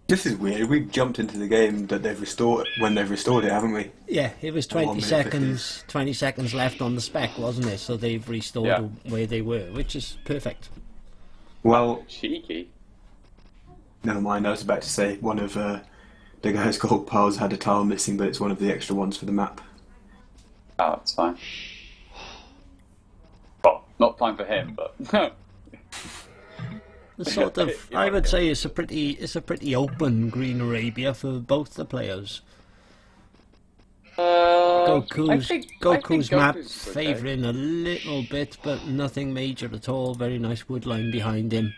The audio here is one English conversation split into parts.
This is weird. We've jumped into the game that they've restored when they've restored it, haven't we? Yeah, it was 20 seconds. 20 seconds left on the spec, wasn't it? So they've restored where they were, which is perfect. Well, cheeky. Never mind. I was about to say one of the guy's gold piles had a tile missing, but it's one of the extra ones for the map. Oh, that's fine. Well, not fine for him, but. The sort of, I would say it's a pretty open Green Arabia for both the players. Goku's map favouring a little bit, but nothing major at all. Very nice wood line behind him.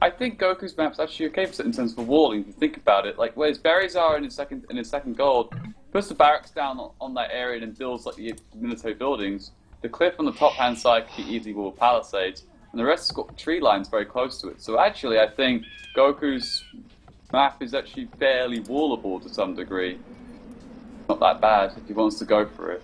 I think Goku's map's actually okay in terms of walling. If you think about it, like where his berries are in his second gold, puts the barracks down on that area and builds like the military buildings. The cliff on the top hand side can be easily walled with palisades. And the rest has got tree lines very close to it. So actually, I think Goku's map is actually fairly wallable to some degree. Not that bad if he wants to go for it.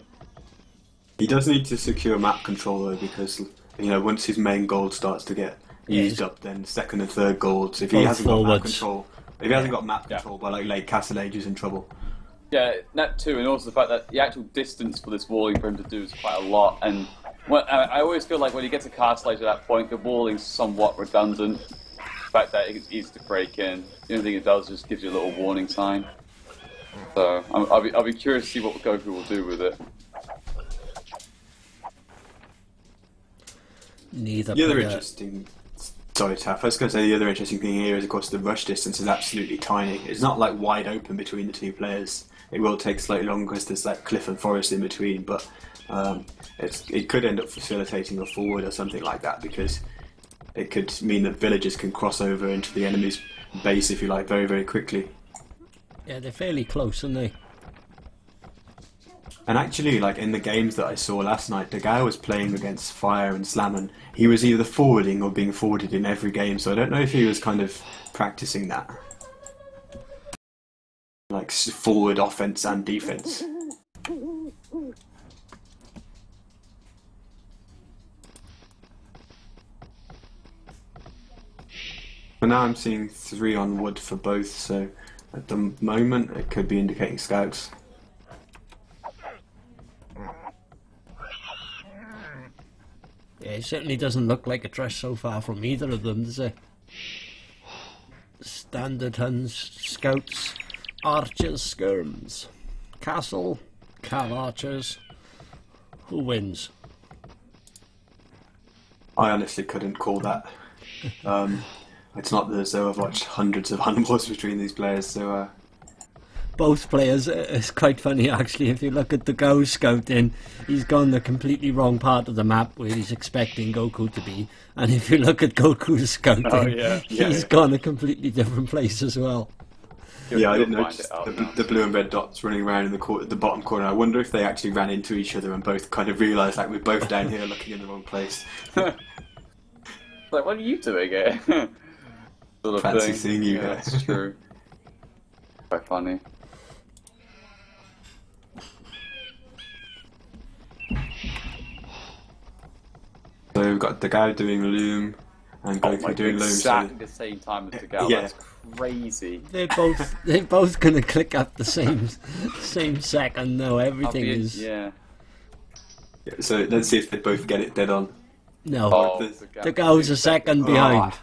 He does need to secure map control though, because once his main gold starts to get used up, then second and third golds. If he hasn't got map control, by like late Castle Age, he's in trouble. Yeah, that too, and also the fact that the actual distance for this walling for him to do is quite a lot. And well, I always feel like when he gets a Castle Age at that point, the walling's somewhat redundant. The fact that it's easy to break in, the only thing it does is gives you a little warning sign. So I'll be curious to see what Goku will do with it. Neither. The other interesting. Sorry, Taff. I was going to say the other interesting thing here is, of course, the rush distance is absolutely tiny. It's not like wide open between the two players. It will take slightly longer because there's like cliff and forest in between, but it could end up facilitating a forward or something like that, because it could mean that villagers can cross over into the enemy's base, if you like, very, very quickly. Yeah, they're fairly close, aren't they? And actually, like in the games that I saw last night, Dogao was playing against Fire and Slam, and he was either forwarding or being forwarded in every game, so I don't know if he was kind of practicing that. Like forward offense and defense. But now I'm seeing 3 on wood for both, so at the moment it could be indicating scouts. Yeah, it certainly doesn't look like a trust so far from either of them, does it? Standard Huns, Scouts, Archers, Skirms, Castle, Cav Archers. Who wins? I honestly couldn't call that. It's not as though I've watched hundreds of animals between these players, so... Both players, it's quite funny actually. If you look at the Dogao scouting, he's gone the completely wrong part of the map where he's expecting Goku to be. And if you look at Goku's scouting, he's gone a completely different place as well. Yeah, I didn't notice the blue and red dots running around in the bottom corner. I wonder if they actually ran into each other and both kind of realised, like, we're both down here looking in the wrong place. Like, what are you doing here? Sort of Fancy thing. seeing you. Yeah, that's true. Quite funny. So we've got Dogao doing Loom and Goku doing Loom. Exactly the same time as Dogao. Yeah. That's crazy. They're both gonna click up the same second though. Everything is. Yeah. So let's see if they both get it dead on. No. Dogao's a second behind.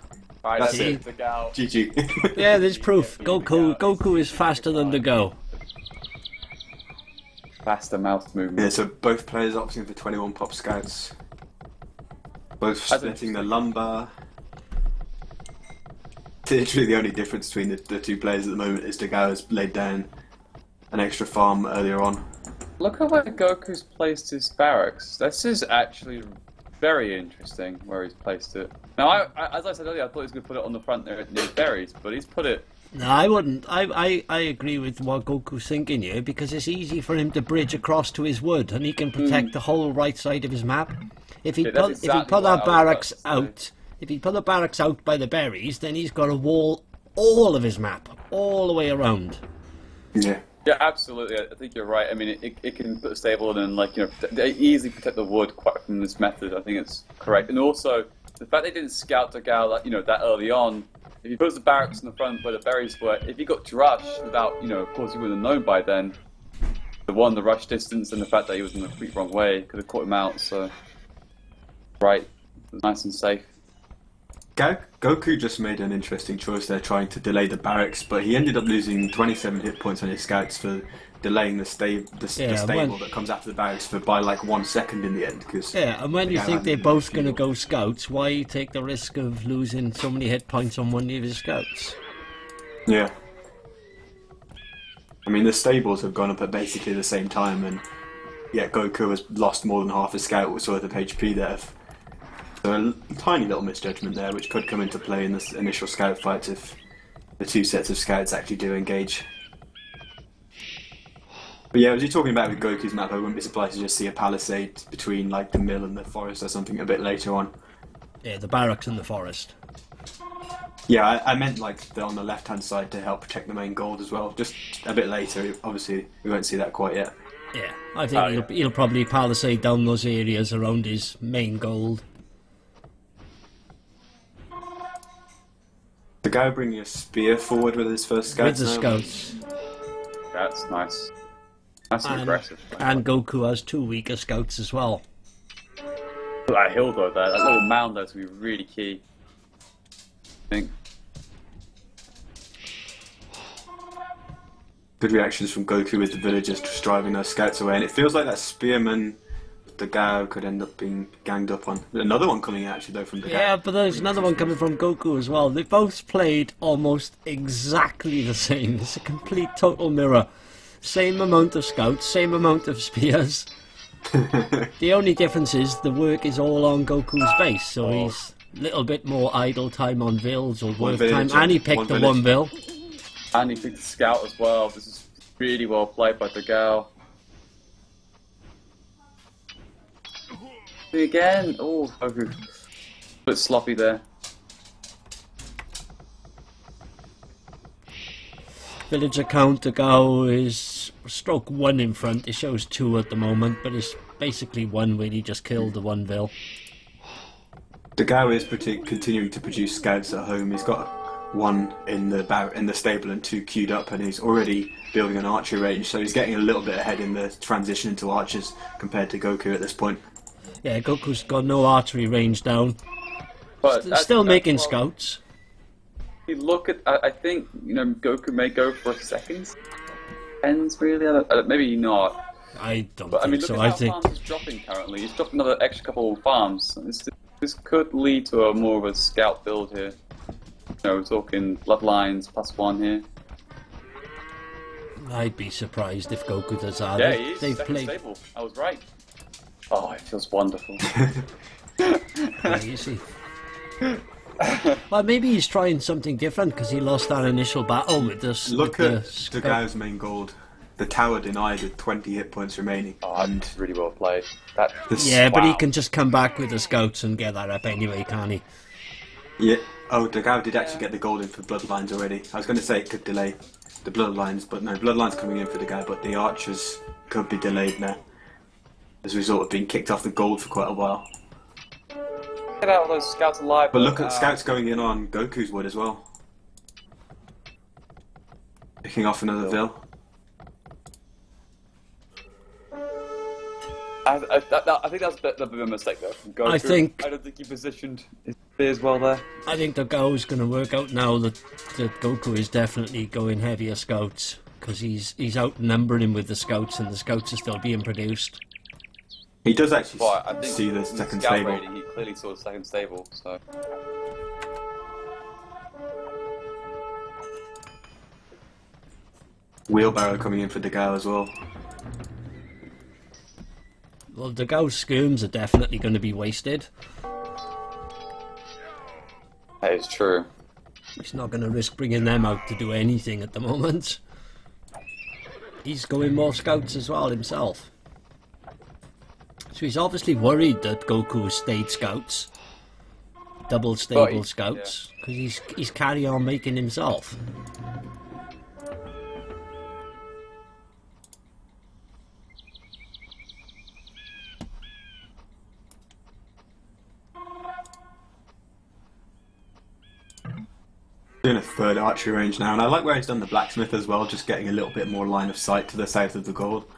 Right, That's it. it. Dogao. GG. Yeah, there's proof. Goku is faster than Dogao. Faster mouth movement. Yeah, so both players opting for 21 pop scouts. Both splitting the lumber. Literally the only difference between the two players at the moment is Dogao has laid down an extra farm earlier on. Look at where Goku's placed his barracks. This is actually very interesting where he's placed it. Now, as I said earlier, I thought he was going to put it on the front there near berries, but he's put it... No, I wouldn't. I agree with what Goku's thinking here, because it's easy for him to bridge across to his wood, and he can protect the whole right side of his map. If he put our barracks out, if he put the barracks out by the berries, then he's got to wall all of his map, all the way around. Yeah. Yeah, absolutely. I think you're right. I mean, it can put a stable in and, like, they easily protect the wood quite from this method. I think it's correct. And also, the fact they didn't scout Dogao, that early on, if he puts the barracks in the front where the berries were, if he got rushed without, of course he wouldn't have known by then. The rush distance and the fact that he was in the complete wrong way could have caught him out. So, right, nice and safe. Goku just made an interesting choice there, trying to delay the barracks, but he ended up losing 27 hit points on his scouts for delaying the stable that comes after the barracks by like 1 second in the end. And when you think they're both going to go scouts, why take the risk of losing so many hit points on one of his scouts? Yeah. I mean, the stables have gone up at basically the same time, and yet Goku has lost more than half a scout worth of HP there. So a tiny little misjudgment there, which could come into play in this initial scout fight if the two sets of scouts actually do engage. But yeah, as you're talking about with Goku's map, I wouldn't be surprised to just see a palisade between like the mill and the forest or something a bit later on. Yeah, the barracks and the forest. Yeah, I meant like on the left-hand side to help protect the main gold as well. Just a bit later, obviously we won't see that quite yet. Yeah, I think he'll probably palisade down those areas around his main gold. The guy bringing a spear forward with his first scouts. With the scouts. That's nice. That's aggressive. And Goku has 2 weaker scouts as well. That hill though, that little mound that's going to be really key. I think. Good reactions from Goku with the villagers just driving those scouts away, and it feels like that spearman Dogao could end up being ganged up on. Another one coming actually though from Dogao. Yeah, but there's another one coming from Goku as well. They both played almost exactly the same. It's a complete total mirror. Same amount of scouts, same amount of spears. The only difference is the work is all on Goku's base, so he's a little bit more idle time on vills or work time, and he picked the one vill. And he picked the scout as well. This is really well played by Dogao. Again, Goku. A bit sloppy there. Villager count Dogao is stroke 1 in front. It shows 2 at the moment, but it's basically 1 when he just killed the one vill. Dogao is continuing to produce scouts at home. He's got 1 in the stable and 2 queued up, and he's already building an archer range, so he's getting a little bit ahead in the transition into archers compared to Goku at this point. Yeah, Goku's got no archery range down. But still making scouts. You look at, I think, Goku may go for a second. Ends really, maybe not. I don't but, think so. Look at how farms is dropping currently. He's dropped another extra couple of farms. This could lead to a more of a scout build here. We're talking bloodlines +1 here. I'd be surprised if Goku does that. Yeah, he is. They've played stable. I was right. Oh, it feels wonderful. Yeah, you see. Well, maybe he's trying something different because he lost that initial battle with this. Look at Dogao's main gold. The tower denied with 20 hit points remaining. Oh, and really well played. But he can just come back with the scouts and get that up anyway, can't he? Yeah. Oh, Dogao did actually get the gold in for bloodlines already. I was going to say it could delay the bloodlines, but no, bloodlines coming in for Dogao, but the archers could be delayed now as a result of being kicked off the gold for quite a while. Get out all those scouts alive. But look at scouts going in on Goku's wood as well. Picking off another vill. I think that's a bit of a mistake though from Goku. I don't think he positioned his spears well there. I think Dogao's going to work out now that Goku is definitely going heavier scouts because he's outnumbering him with the scouts, and the scouts are still being produced. He does actually see the second stable. Rating, he clearly saw the second stable, so. Wheelbarrow coming in for Dogao as well. Well, Dogao's skirms are definitely going to be wasted. That is true. He's not going to risk bringing them out to do anything at the moment. He's going more scouts as well himself. So he's obviously worried that Goku has stayed scouts. Double stable scouts. Because he's carry on making himself. Doing a third archery range now, and I like where he's done the blacksmith as well, just getting a little bit more line of sight to the south of the gold.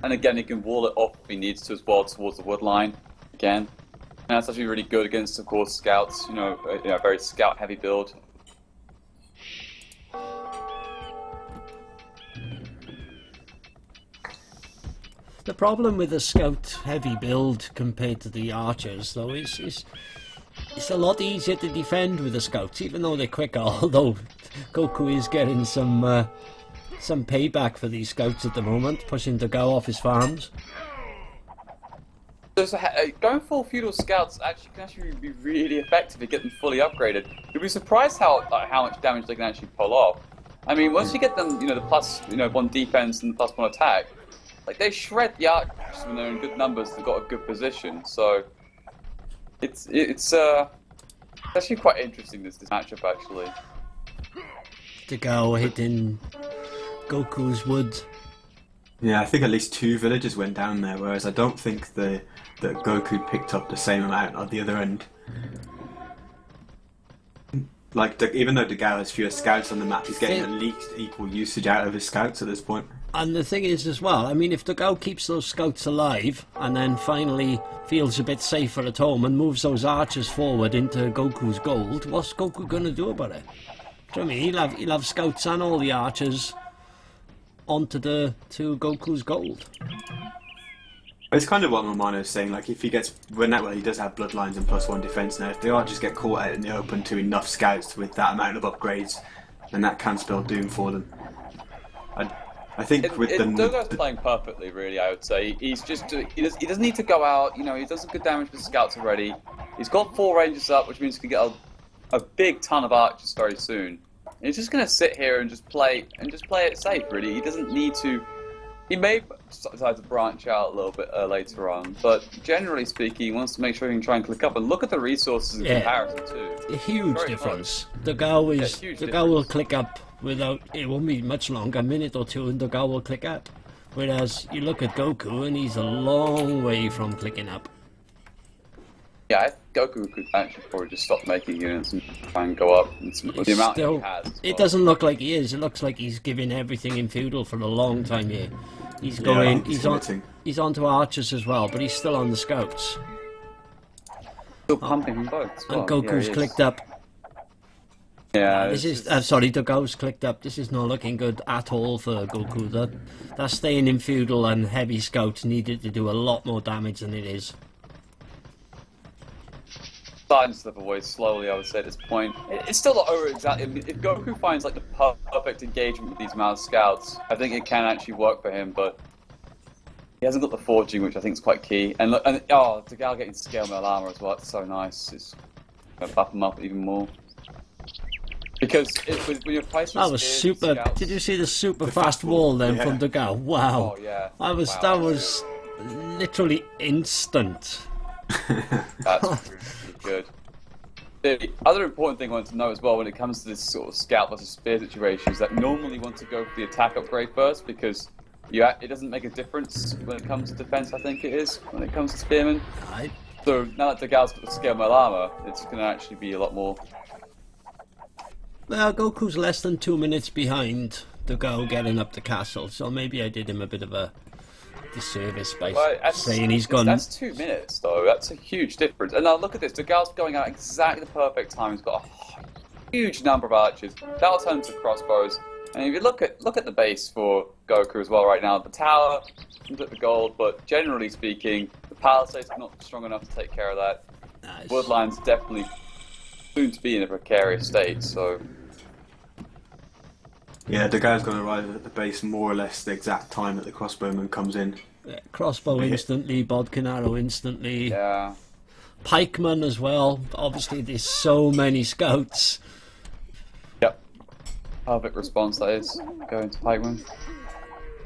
And again, he can wall it off if he needs to as well towards the wood line. Again, and that's actually really good against, of course, scouts. You know, a very scout-heavy build. The problem with the scout-heavy build compared to the archers, though, is it's a lot easier to defend with the scouts, even though they're quicker. Although Goku is getting some payback for these scouts at the moment, pushing Dogao off his farms. So, going full feudal scouts can actually be really effective to get them fully upgraded. You'll be surprised how much damage they can actually pull off. I mean, once you get them, you know, the plus, you know, 1 defense and the +1 attack, like they shred the archers when they're in good numbers. They've got a good position, so it's actually quite interesting this matchup actually. Dogao hitting Goku's wood. Yeah, I think at least 2 villages went down there, whereas I don't think that Goku picked up the same amount on the other end. Like, even though Dogao has fewer scouts on the map, he's getting at least equal usage out of his scouts at this point. And the thing is as well, I mean, if Dogao keeps those scouts alive and then finally feels a bit safer at home and moves those archers forward into Goku's gold, what's Goku going to do about it? Do you know what I mean? He'll have scouts and all the archers onto to Goku's gold. It's kind of what Romano's saying, like if he gets, he does have bloodlines and +1 defense now, if the archers get caught out in the open to enough scouts with that amount of upgrades, then that can spell doom for them. I think Dogao's playing perfectly, really. I would say he doesn't need to go out. You know, he does some good damage with scouts already. He's got 4 rangers up, which means he can get a big ton of archers very soon. And he's just going to sit here and just play it safe. Really, he doesn't need to. He may decide to branch out a little bit later on, but generally speaking, he wants to make sure he can try and click up and look at the resources in comparison too. A huge difference. Dogao will click up without, it won't be much longer, a minute or 2, and Dogao will click up. Whereas you look at Goku and he's a long way from clicking up. Yeah, I think Goku could actually probably just stop making units and try and go up. The amount he has. It doesn't look like he is. It looks like he's giving everything in feudal for a long time here. He's going. He's onto archers as well, but he's still on the scouts. Still pumping them both. As well. And Goku's clicked up. Yeah. Dogao's clicked up. This is not looking good at all for Goku. That staying in feudal and heavy scouts needed to do a lot more damage than it is. Starting to slip away slowly, I would say at this point. It's still not over exactly. I mean, if Goku finds like the perfect engagement with these amount of scouts, I think it can actually work for him. But he hasn't got the forging, which I think is quite key. And look, Dogao getting scale mail armor as well. It's so nice. It's going to buff him up even more. Because when you're placing that was super. Scouts, did you see the super fast wall then from Dogao? Wow. Oh yeah. That was literally instant. That's really good. The other important thing I want to know as well when it comes to this sort of scout versus spear situation is that normally you want to go for the attack upgrade first because it doesn't make a difference when it comes to defense. I think it is when it comes to spearmen. Right. So now that Dogao's got the scale mail armor, it's going to actually be a lot more. Well, Goku's less than 2 minutes behind Dogao getting up the castle, so maybe I did him a bit of a disservice by saying he's gone. That's 2 minutes, though. That's a huge difference. And now look at this. Dogao's going out exactly the perfect time. He's got a huge number of archers. That'll turn to crossbows. And if you look at the base for Goku as well right now, the tower, at the gold, but generally speaking, the palisade's not strong enough to take care of that. Nice. Woodline's definitely soon to be in a precarious state, so. Yeah, Dogao's going to arrive at the base more or less the exact time that the crossbowman comes in. Yeah, crossbow instantly, bodkin arrow instantly. Yeah. Pikeman as well. Obviously, there's so many scouts. Yep. Perfect response, that is. Going to Pikeman.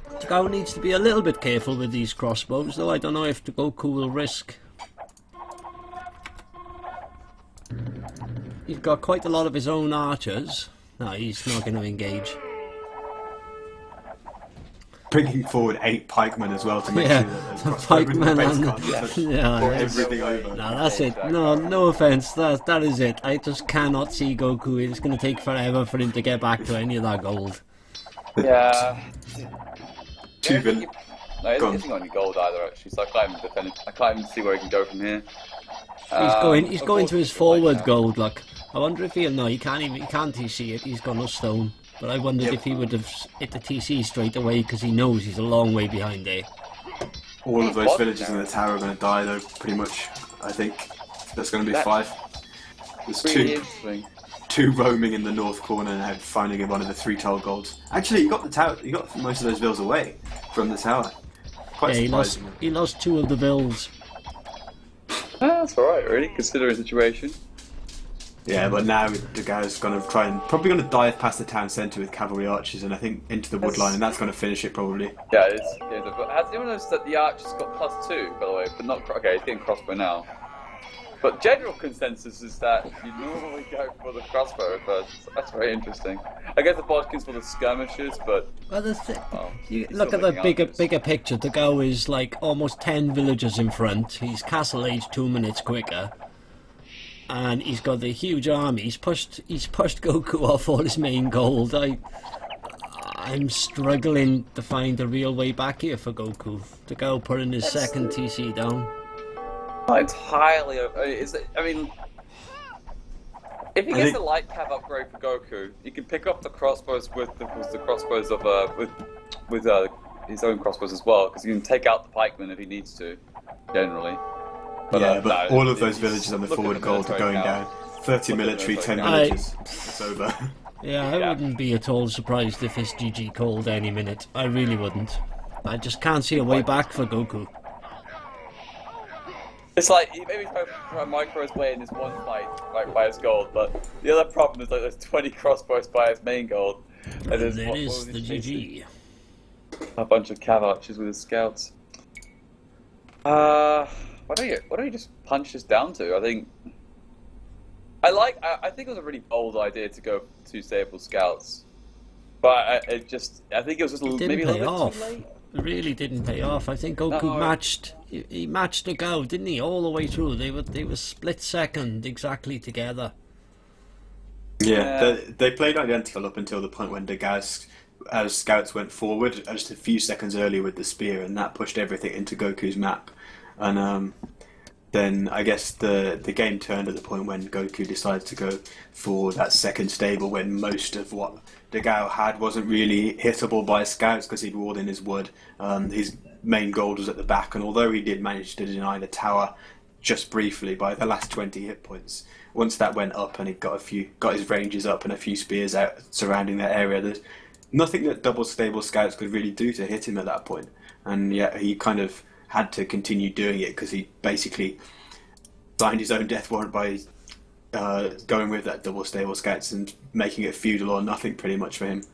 Dogao needs to be a little bit careful with these crossbows, though. I don't know if Goku will risk. He's got quite a lot of his own archers. No, he's not going to engage. bringing forward 8 pikemen as well to make Yeah, sure that the the crossbowmen pikemen and the and base can't yeah, pour yeah. everything over. No, that's it. No offense. That is it. I just cannot see Goku. It's going to take forever for him to get back to any of that gold. Yeah. Two vil- No, he Go on. isn't got any gold either, actually, so I can't even see where he can go from here. He's going to his forward gold. Look, I wonder if he'll. No, he can't TC it. He's gone a stone. But I wondered if he would have hit the TC straight away because he knows he's a long way behind there. All of those villagers in the tower are going to die, though. Pretty much, I think there's going to be 5. There's Really 2. interesting. 2 roaming in the north corner and finding one of the 3 tile golds. Actually, you got the tower. You got most of those vills away from the tower. Quite surprising. He lost 2 of the vills. That's alright, really, considering the situation. Yeah, but now Dogao's going to probably going to dive past the town centre with cavalry archers, and I think into the wood line, and that's going to finish it probably. Yeah, it is. Yeah, but has anyone noticed that the archer's got +2, by the way, but not okay. He's getting crossbow now. But general consensus is that you normally go for the crossbow first. That's very interesting. I guess the bodkins for the skirmishers, but Well, you look at the bigger picture. Dogao is like almost 10 villagers in front. He's castle age 2 minutes quicker, and he's got the huge army. He's pushed Goku off all his main gold. I'm struggling to find a real way back here for Goku. Dogao putting his second TC down. not entirely. I mean, if he gets a light cav upgrade for Goku, he can pick up the crossbows with the crossbows of with his own crossbows as well, because he can take out the pikemen if he needs to, generally. But all of those villages on the forward gold are going down. 30 military, 10 villages. It's over. Yeah, I wouldn't be at all surprised if it's GG called any minute. I really wouldn't. I just can't see a way back for Goku. It's like, maybe he's going to micro his way in this one fight, like, by his gold, but the other problem is, like, there's 20 crossbows by his main gold. And there's That is the GG. A bunch of cav archers with his scouts. What do you just punch this down to? I think it was a really bold idea to go 2 stable scouts, but I think it was just maybe a little bit too late. It really didn't pay off. I think Goku matched. He matched Dogao, didn't he? All the way through. They were split second exactly together. Yeah, they played identical up until the point when Dogao's scouts went forward just a few seconds earlier with the spear, and that pushed everything into Goku's map. And then I guess the game turned at the point when Goku decided to go for that second stable, when most of what Dogao had wasn't really hittable by scouts because he'd walled in his wood. His main gold was at the back, and although he did manage to deny the tower just briefly by the last 20 hit points, once that went up and he got his ranges up and a few spears out surrounding that area, there's nothing that double stable scouts could really do to hit him at that point. And yet he kind of had to continue doing it because he basically signed his own death warrant by going with that double stable scouts and making it feudal or nothing pretty much for him.